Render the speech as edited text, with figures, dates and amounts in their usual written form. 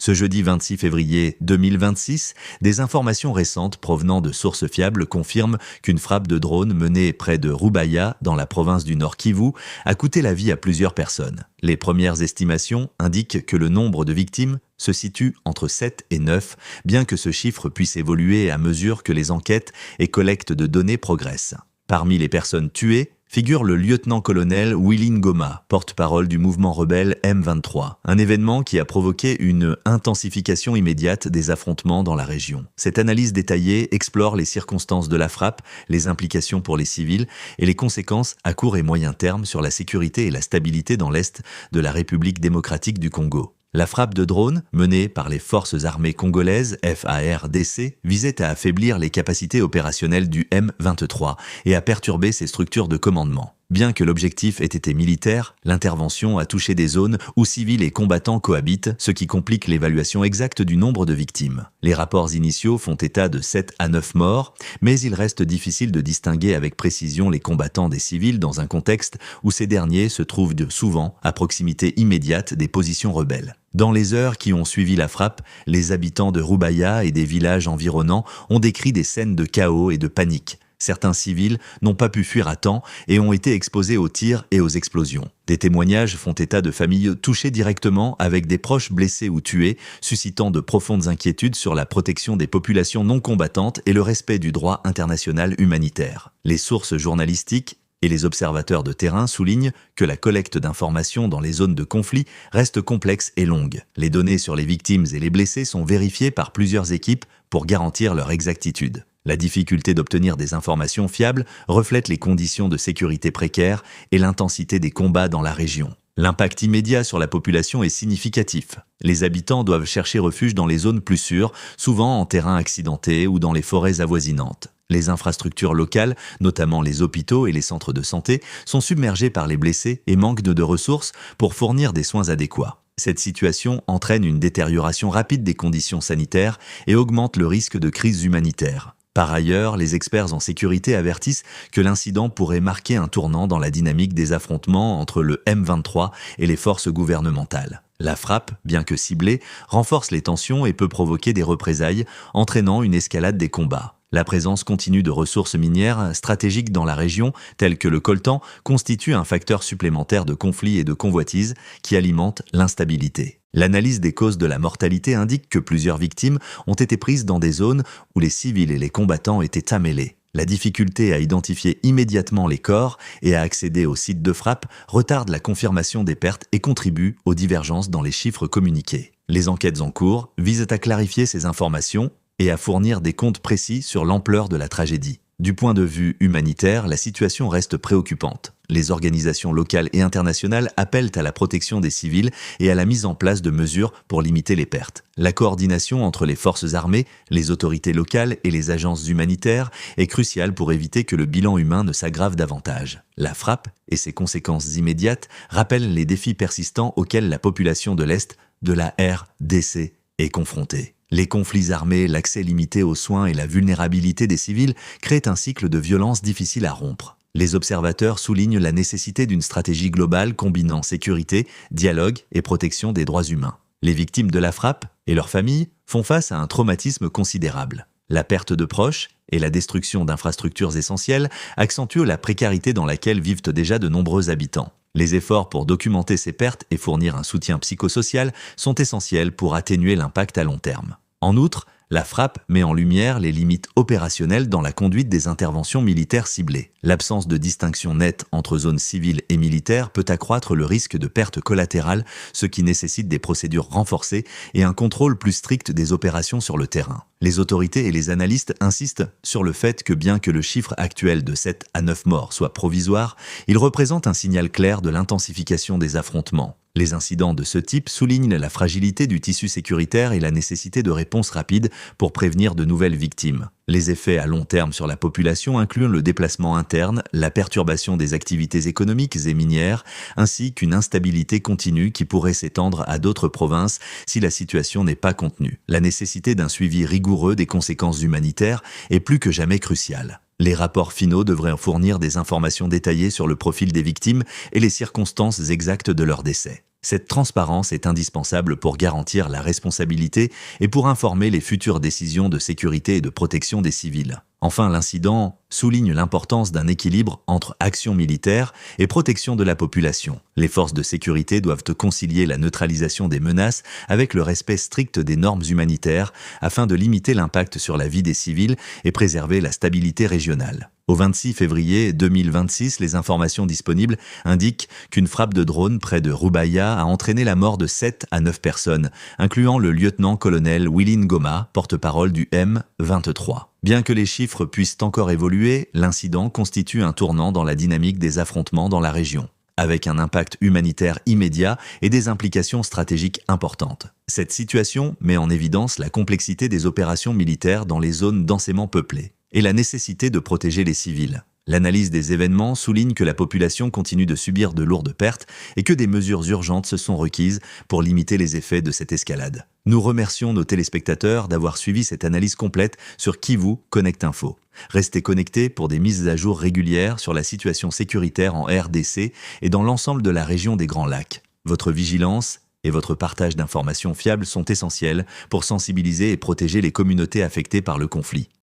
Ce jeudi 26 février 2026, des informations récentes provenant de sources fiables confirment qu'une frappe de drone menée près de Roubaïa, dans la province du Nord Kivu, a coûté la vie à plusieurs personnes. Les premières estimations indiquent que le nombre de victimes se situe entre 7 et 9, bien que ce chiffre puisse évoluer à mesure que les enquêtes et collectes de données progressent. Parmi les personnes tuées, figure le lieutenant-colonel Willy Ngoma, porte-parole du mouvement rebelle M23, un événement qui a provoqué une intensification immédiate des affrontements dans la région. Cette analyse détaillée explore les circonstances de la frappe, les implications pour les civils et les conséquences à court et moyen terme sur la sécurité et la stabilité dans l'est de la République démocratique du Congo. La frappe de drone, menée par les forces armées congolaises FARDC, visait à affaiblir les capacités opérationnelles du M23 et à perturber ses structures de commandement. Bien que l'objectif ait été militaire, l'intervention a touché des zones où civils et combattants cohabitent, ce qui complique l'évaluation exacte du nombre de victimes. Les rapports initiaux font état de 7 à 9 morts, mais il reste difficile de distinguer avec précision les combattants des civils dans un contexte où ces derniers se trouvent souvent à proximité immédiate des positions rebelles. Dans les heures qui ont suivi la frappe, les habitants de Roubaïa et des villages environnants ont décrit des scènes de chaos et de panique. Certains civils n'ont pas pu fuir à temps et ont été exposés aux tirs et aux explosions. Des témoignages font état de familles touchées directement avec des proches blessés ou tués, suscitant de profondes inquiétudes sur la protection des populations non combattantes et le respect du droit international humanitaire. Les sources journalistiques et les observateurs de terrain soulignent que la collecte d'informations dans les zones de conflit reste complexe et longue. Les données sur les victimes et les blessés sont vérifiées par plusieurs équipes pour garantir leur exactitude. La difficulté d'obtenir des informations fiables reflète les conditions de sécurité précaires et l'intensité des combats dans la région. L'impact immédiat sur la population est significatif. Les habitants doivent chercher refuge dans les zones plus sûres, souvent en terrain accidenté ou dans les forêts avoisinantes. Les infrastructures locales, notamment les hôpitaux et les centres de santé, sont submergées par les blessés et manquent de ressources pour fournir des soins adéquats. Cette situation entraîne une détérioration rapide des conditions sanitaires et augmente le risque de crise humanitaire. Par ailleurs, les experts en sécurité avertissent que l'incident pourrait marquer un tournant dans la dynamique des affrontements entre le M23 et les forces gouvernementales. La frappe, bien que ciblée, renforce les tensions et peut provoquer des représailles, entraînant une escalade des combats. La présence continue de ressources minières stratégiques dans la région, telles que le coltan, constitue un facteur supplémentaire de conflit et de convoitise qui alimente l'instabilité. L'analyse des causes de la mortalité indique que plusieurs victimes ont été prises dans des zones où les civils et les combattants étaient ammêlés. La difficulté à identifier immédiatement les corps et à accéder au site de frappe retarde la confirmation des pertes et contribue aux divergences dans les chiffres communiqués. Les enquêtes en cours visent à clarifier ces informations et à fournir des comptes précis sur l'ampleur de la tragédie. Du point de vue humanitaire, la situation reste préoccupante. Les organisations locales et internationales appellent à la protection des civils et à la mise en place de mesures pour limiter les pertes. La coordination entre les forces armées, les autorités locales et les agences humanitaires est cruciale pour éviter que le bilan humain ne s'aggrave davantage. La frappe et ses conséquences immédiates rappellent les défis persistants auxquels la population de l'Est de la RDC est confrontée. Les conflits armés, l'accès limité aux soins et la vulnérabilité des civils créent un cycle de violence difficile à rompre. Les observateurs soulignent la nécessité d'une stratégie globale combinant sécurité, dialogue et protection des droits humains. Les victimes de la frappe et leurs familles font face à un traumatisme considérable. La perte de proches et la destruction d'infrastructures essentielles accentuent la précarité dans laquelle vivent déjà de nombreux habitants. Les efforts pour documenter ces pertes et fournir un soutien psychosocial sont essentiels pour atténuer l'impact à long terme. En outre, la frappe met en lumière les limites opérationnelles dans la conduite des interventions militaires ciblées. L'absence de distinction nette entre zones civiles et militaires peut accroître le risque de pertes collatérales, ce qui nécessite des procédures renforcées et un contrôle plus strict des opérations sur le terrain. Les autorités et les analystes insistent sur le fait que bien que le chiffre actuel de 7 à 9 morts soit provisoire, il représente un signal clair de l'intensification des affrontements. Les incidents de ce type soulignent la fragilité du tissu sécuritaire et la nécessité de réponses rapides pour prévenir de nouvelles victimes. Les effets à long terme sur la population incluent le déplacement interne, la perturbation des activités économiques et minières, ainsi qu'une instabilité continue qui pourrait s'étendre à d'autres provinces si la situation n'est pas contenue. La nécessité d'un suivi rigoureux des conséquences humanitaires est plus que jamais cruciale. Les rapports finaux devraient fournir des informations détaillées sur le profil des victimes et les circonstances exactes de leur décès. Cette transparence est indispensable pour garantir la responsabilité et pour informer les futures décisions de sécurité et de protection des civils. Enfin, l'incident souligne l'importance d'un équilibre entre action militaire et protection de la population. Les forces de sécurité doivent concilier la neutralisation des menaces avec le respect strict des normes humanitaires afin de limiter l'impact sur la vie des civils et préserver la stabilité régionale. Au 26 février 2026, les informations disponibles indiquent qu'une frappe de drone près de Roubaïa a entraîné la mort de 7 à 9 personnes, incluant le lieutenant-colonel Willy Ngoma, porte-parole du M23. Bien que les chiffres puissent encore évoluer, l'incident constitue un tournant dans la dynamique des affrontements dans la région, avec un impact humanitaire immédiat et des implications stratégiques importantes. Cette situation met en évidence la complexité des opérations militaires dans les zones densément peuplées et la nécessité de protéger les civils. L'analyse des événements souligne que la population continue de subir de lourdes pertes et que des mesures urgentes se sont requises pour limiter les effets de cette escalade. Nous remercions nos téléspectateurs d'avoir suivi cette analyse complète sur Kivu Connect Info. Restez connectés pour des mises à jour régulières sur la situation sécuritaire en RDC et dans l'ensemble de la région des Grands Lacs. Votre vigilance et votre partage d'informations fiables sont essentiels pour sensibiliser et protéger les communautés affectées par le conflit.